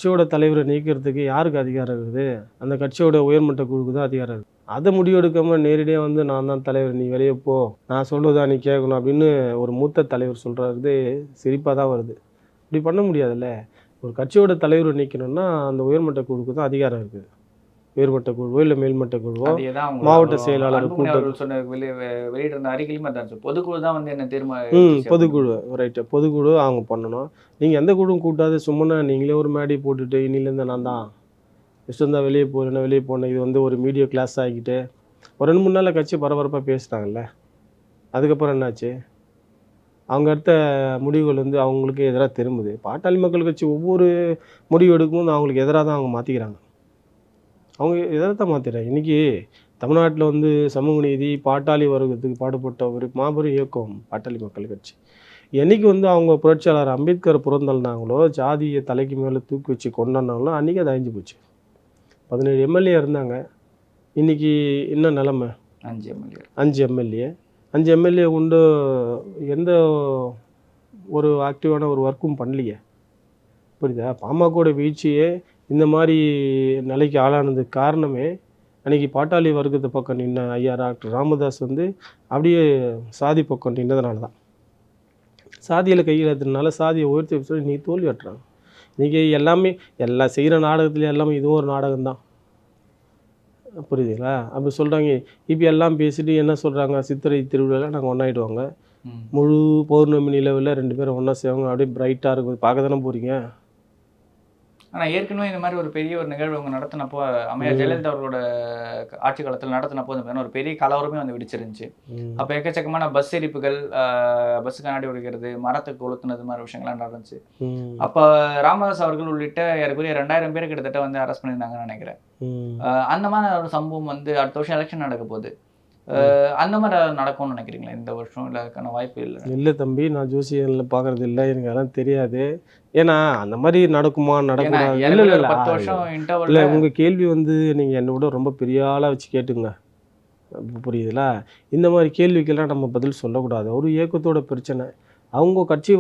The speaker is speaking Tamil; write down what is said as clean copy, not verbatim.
கட்சியோட தலைவரை நீக்கிறதுக்கு யாருக்கு அதிகாரம் இருக்குது? அந்த கட்சியோட உயர்மட்ட குழுவுக்கு தான் அதிகாரம் இருக்குது. அதை முடிவெடுக்காமல் நேரடியாக வந்து நான் தான் தலைவர், நீ வெளியே போ, நான் சொல்லுவதான் நீ கேட்கணும் அப்படின்னு ஒரு மூத்த தலைவர் சொல்கிறது சிரிப்பாக தான் வருது. இப்படி பண்ண முடியாதுல்ல. ஒரு கட்சியோட தலைவரை நீக்கணும்னா அந்த உயர்மட்ட குழுவுக்கு தான் அதிகாரம் இருக்குது. உயர்மட்ட குழுவோ இல்லை மேல்மட்ட குழுவோ மாவட்ட செயலாளர் வெளியிட்ட அறிக்கையிலுமே பொதுக்குழு தான் வந்து என்ன பொதுக்குழு ரைட்டு, பொதுக்குழு அவங்க பண்ணணும். நீங்கள் எந்த குழுவும் கூட்டாது சும்மா நீங்களே ஒரு மேடை போட்டுட்டு இன்னிலேருந்து நான் தான் இஷ்டம் தான் வெளியே போகிறேன்னா வெளியே போனேன், இது வந்து ஒரு மீடியா கிளாஸ் ஆகிக்கிட்டு ஒரு 2-3 நாளில் கட்சி பரபரப்பாக பேசிட்டாங்கல்ல. அதுக்கப்புறம் என்னாச்சு? அவங்க எடுத்த முடிவுகள் வந்து அவங்களுக்கு எதிராக திரும்புது. பாட்டாளி மக்கள் கட்சி ஒவ்வொரு முடிவு எடுக்கும்போது அவங்களுக்கு எதிராக தான் அவங்க மாற்றிக்கிறாங்க. அவங்க எதிராக தான் மாற்றிடுறாங்க. இன்றைக்கி தமிழ்நாட்டில் வந்து சமூக நீதி பாட்டாளி வர்க்கத்துக்கு பாடுபட்ட ஒரு மாபெரும் இயக்கம் பாட்டாளி மக்கள் கட்சி. என்றைக்கு வந்து அவங்க புரட்சியாளர் அம்பேத்கர் புறந்தள்ளினாங்களோ, ஜாதியை தலைக்கு மேலே தூக்கி வச்சு கொண்டாடினாங்களோ அன்றைக்கி அது அழிஞ்சு போச்சு. 17 எம்எல்ஏ இருந்தாங்க. இன்றைக்கி என்ன நிலமை? 5 எம்எல்ஏ கொண்டு எந்த ஒரு ஆக்டிவான ஒரு ஒர்க்கும் பண்ணலையே. புரியுதா? பாமகோட வீழ்ச்சியே இந்த மாதிரி நிலைக்கு ஆளானதுக்கு காரணமே அன்றைக்கி பாட்டாளி வர்க்கத்து பக்கம் நின்ன ஐயா டாக்டர் ராமதாஸ் வந்து அப்படியே சாதி பக்கம் நின்றதுனால தான். சாதியில் கையில் எடுத்ததுனால சாதியை உயர்த்தி சொல்லி நீ தோல்வி அட்டுறாங்க. இன்றைக்கி எல்லாமே எல்லாம் செய்கிற நாடகத்துலேயே எல்லாமே இதுவும் ஒரு நாடகம்தான். புரியுதுங்களா? அப்படி சொல்கிறாங்க. இப்போ எல்லாம் பேசிட்டு என்ன சொல்கிறாங்க, சித்திரை திருவிழாவில் நாங்கள் ஒன்றாயிடுவாங்க, முழு பௌர்ணமி நிலவில் 2 பேரும் ஒன்றா செய்வாங்க, அப்படியே பிரைட்டாக இருக்கும், பார்க்க தானே போகிறீங்க. ஆனால் ஏற்கனவே இந்த மாதிரி ஒரு பெரிய ஒரு நிகழ்வு அவங்க நடத்தினப்போ அம்மையார் ஜெயலலிதா அவர்களோட ஆட்சி காலத்தில் நடத்தினப்போ ஒரு பெரிய கலவரமே வந்து வெடிச்சிருந்துச்சு. அப்போ எக்கச்சக்கமான பஸ் எரிப்புகள், பஸ் கண்ணாடி உடைக்கிறது, மரத்துக்கு கொளுத்துனது மாதிரி விஷயங்கள்லாம் நடந்துச்சு. அப்போ ராமதாஸ் அவர்கள் உள்ளிட்ட ஏறக்குறைய 2000 பேர் கிட்டத்தட்ட வந்து அரெஸ்ட் பண்ணியிருந்தாங்கன்னு நினைக்கிறேன். அந்த மாதிரி ஒரு சம்பவம் வந்து அடுத்த வருஷம் எலெக்ஷன் நடக்க போகுது. அந்த மாதிரி நடக்கும்னு நினைக்கிறீங்களா இந்த வருஷம்? இல்லை அதுக்கான வாய்ப்பு இல்லை தம்பி, நான் ஜோசியனில் பார்க்குறது இல்லை, எனக்கு அதெல்லாம் தெரியாது. ஏன்னா அந்த மாதிரி நடக்குமா நடக்கூடாது இல்லை இல்லை 10 வருஷம் இல்லை. உங்கள் கேள்வி வந்து நீங்கள் என்னை விட ரொம்ப பெரிய ஆளாக வச்சு கேட்டுங்க, புரியுதுங்களா? இந்த மாதிரி கேள்விக்கெல்லாம் நம்ம பதில் சொல்லக்கூடாது. ஒரு இயக்கத்தோட பிரச்சனை, அவங்க கட்சி